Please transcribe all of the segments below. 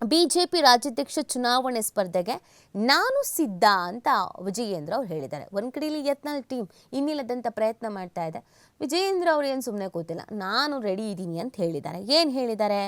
BJP ರಾಜ್ಯಾಧ್ಯಕ್ಷ ಚುನಾವಣೆ ಸ್ಪರ್ಧೆಗೆ ನಾನು ಸಿದ್ಧ ಅಂತ ವಿಜಯೇಂದ್ರ ಅವರು ಹೇಳಿದ್ದಾರೆ. ಒಂದು ಕಡೆಯಲ್ಲಿ ಯತ್ನಾಳ್ ಟೀಮ್ ಇನ್ನಿಲ್ಲದಂಥ ಪ್ರಯತ್ನ ಮಾಡ್ತಾ ಇದೆ. ವಿಜಯೇಂದ್ರ ಅವರು ಏನು ಸುಮ್ಮನೆ ಕೂತಿಲ್ಲ, ನಾನು ರೆಡಿ ಇದ್ದೀನಿ ಅಂತ ಹೇಳಿದ್ದಾರೆ. ಏನು ಹೇಳಿದ್ದಾರೆ?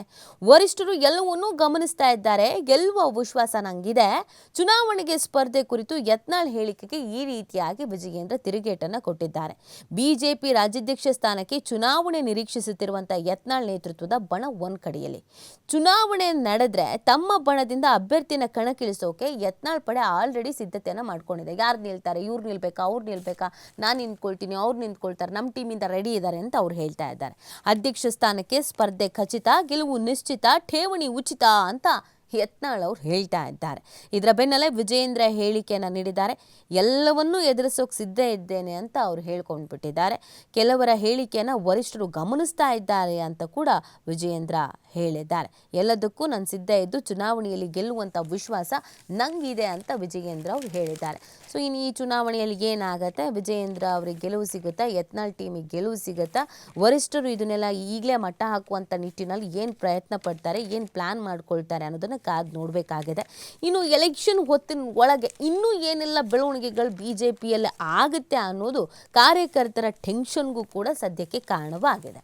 ವರಿಷ್ಠರು ಎಲ್ಲವನ್ನೂ ಗಮನಿಸ್ತಾ ಇದ್ದಾರೆ, ಗೆಲ್ಲುವ ವಿಶ್ವಾಸ ನನಗಿದೆ. ಚುನಾವಣೆಗೆ ಸ್ಪರ್ಧೆ ಕುರಿತು ಯತ್ನಾಳ್ ಹೇಳಿಕೆಗೆ ಈ ರೀತಿಯಾಗಿ ವಿಜಯೇಂದ್ರ ತಿರುಗೇಟನ್ನು ಕೊಟ್ಟಿದ್ದಾರೆ. ಬಿಜೆಪಿ ರಾಜ್ಯಾಧ್ಯಕ್ಷ ಸ್ಥಾನಕ್ಕೆ ಚುನಾವಣೆ ನಿರೀಕ್ಷಿಸುತ್ತಿರುವಂಥ ಯತ್ನಾಳ್ ನೇತೃತ್ವದ ಬಣ ಒಂದು ಕಡೆಯಲ್ಲಿ, ಚುನಾವಣೆ ನಡೆದ್ರೆ ತಮ್ಮ ಬಣದಿಂದ ಅಭ್ಯರ್ಥಿನ ಕಣಕ್ಕಿಳಿಸೋಕೆ ಯತ್ನಾಳ್ ಪಡೆ ಆಲ್ರೆಡಿ ಸಿದ್ಧತೆಯನ್ನು ಮಾಡ್ಕೊಂಡಿದೆ. ಯಾರು ನಿಲ್ತಾರೆ, ಇವ್ರು ನಿಲ್ಬೇಕಾ, ಅವ್ರು ನಿಲ್ಬೇಕಾ, ನಾನು ನಿಂತ್ಕೊಳ್ತೀನಿ, ಅವ್ರು ನಿಂತ್ಕೊಳ್ತಾರೆ, ನಮ್ಮ ಟೀಮಿಂದ ರೆಡಿ ಇದ್ದಾರೆ ಅಂತ ಅವ್ರು ಹೇಳ್ತಾ ಇದ್ದಾರೆ. ಅಧ್ಯಕ್ಷ ಸ್ಥಾನಕ್ಕೆ ಸ್ಪರ್ಧೆ ಖಚಿತ, ಗೆಲುವು ನಿಶ್ಚಿತ, ಠೇವಣಿ ಉಚಿತ ಅಂತ ಯತ್ನಾಳ್ ಅವರು ಹೇಳ್ತಾ ಇದ್ದಾರೆ. ಇದರ ಬೆನ್ನಲ್ಲೇ ವಿಜಯೇಂದ್ರ ಹೇಳಿಕೆಯನ್ನು ನೀಡಿದ್ದಾರೆ. ಎಲ್ಲವನ್ನೂ ಎದುರಿಸೋಕೆ ಸಿದ್ಧ ಇದ್ದೇನೆ ಅಂತ ಅವರು ಹೇಳ್ಕೊಂಡ್ಬಿಟ್ಟಿದ್ದಾರೆ. ಕೆಲವರ ಹೇಳಿಕೆಯನ್ನು ವರಿಷ್ಠರು ಗಮನಿಸ್ತಾ ಇದ್ದಾರೆ ಅಂತ ಕೂಡ ವಿಜಯೇಂದ್ರ ಹೇಳಿದ್ದಾರೆ. ಎಲ್ಲದಕ್ಕೂ ನಾನು ಸಿದ್ಧ ಇದ್ದು ಚುನಾವಣೆಯಲ್ಲಿ ಗೆಲ್ಲುವಂಥ ವಿಶ್ವಾಸ ನಂಗಿದೆ ಅಂತ ವಿಜಯೇಂದ್ರ ಅವರು ಹೇಳಿದ್ದಾರೆ. ಸೊ ಇನ್ನು ಈ ಚುನಾವಣೆಯಲ್ಲಿ ಏನಾಗುತ್ತೆ, ವಿಜಯೇಂದ್ರ ಅವರಿಗೆ ಗೆಲುವು ಸಿಗುತ್ತಾ, ಯತ್ನಾಳ್ ಟೀಮಿಗೆ ಗೆಲುವು ಸಿಗುತ್ತಾ, ವರಿಷ್ಠರು ಇದನ್ನೆಲ್ಲ ಈಗಲೇ ಮಟ್ಟ ಹಾಕುವಂಥ ನಿಟ್ಟಿನಲ್ಲಿ ಏನು ಪ್ರಯತ್ನ ಪಡ್ತಾರೆ, ಏನು ಪ್ಲ್ಯಾನ್ ಮಾಡ್ಕೊಳ್ತಾರೆ ಅನ್ನೋದನ್ನು ಕಾದು ನೋಡಬೇಕಾಗಿದೆ. ಇನ್ನು ಎಲೆಕ್ಷನ್ ಹೊತ್ತಿನ ಒಳಗೆ ಇನ್ನೂ ಏನೆಲ್ಲ ಬೆಳವಣಿಗೆಗಳು BJPಯಲ್ಲಿ ಆಗುತ್ತೆ ಅನ್ನೋದು ಕಾರ್ಯಕರ್ತರ ಟೆನ್ಷನ್ಗೂ ಕೂಡ ಸದ್ಯಕ್ಕೆ ಕಾರಣವಾಗಿದೆ.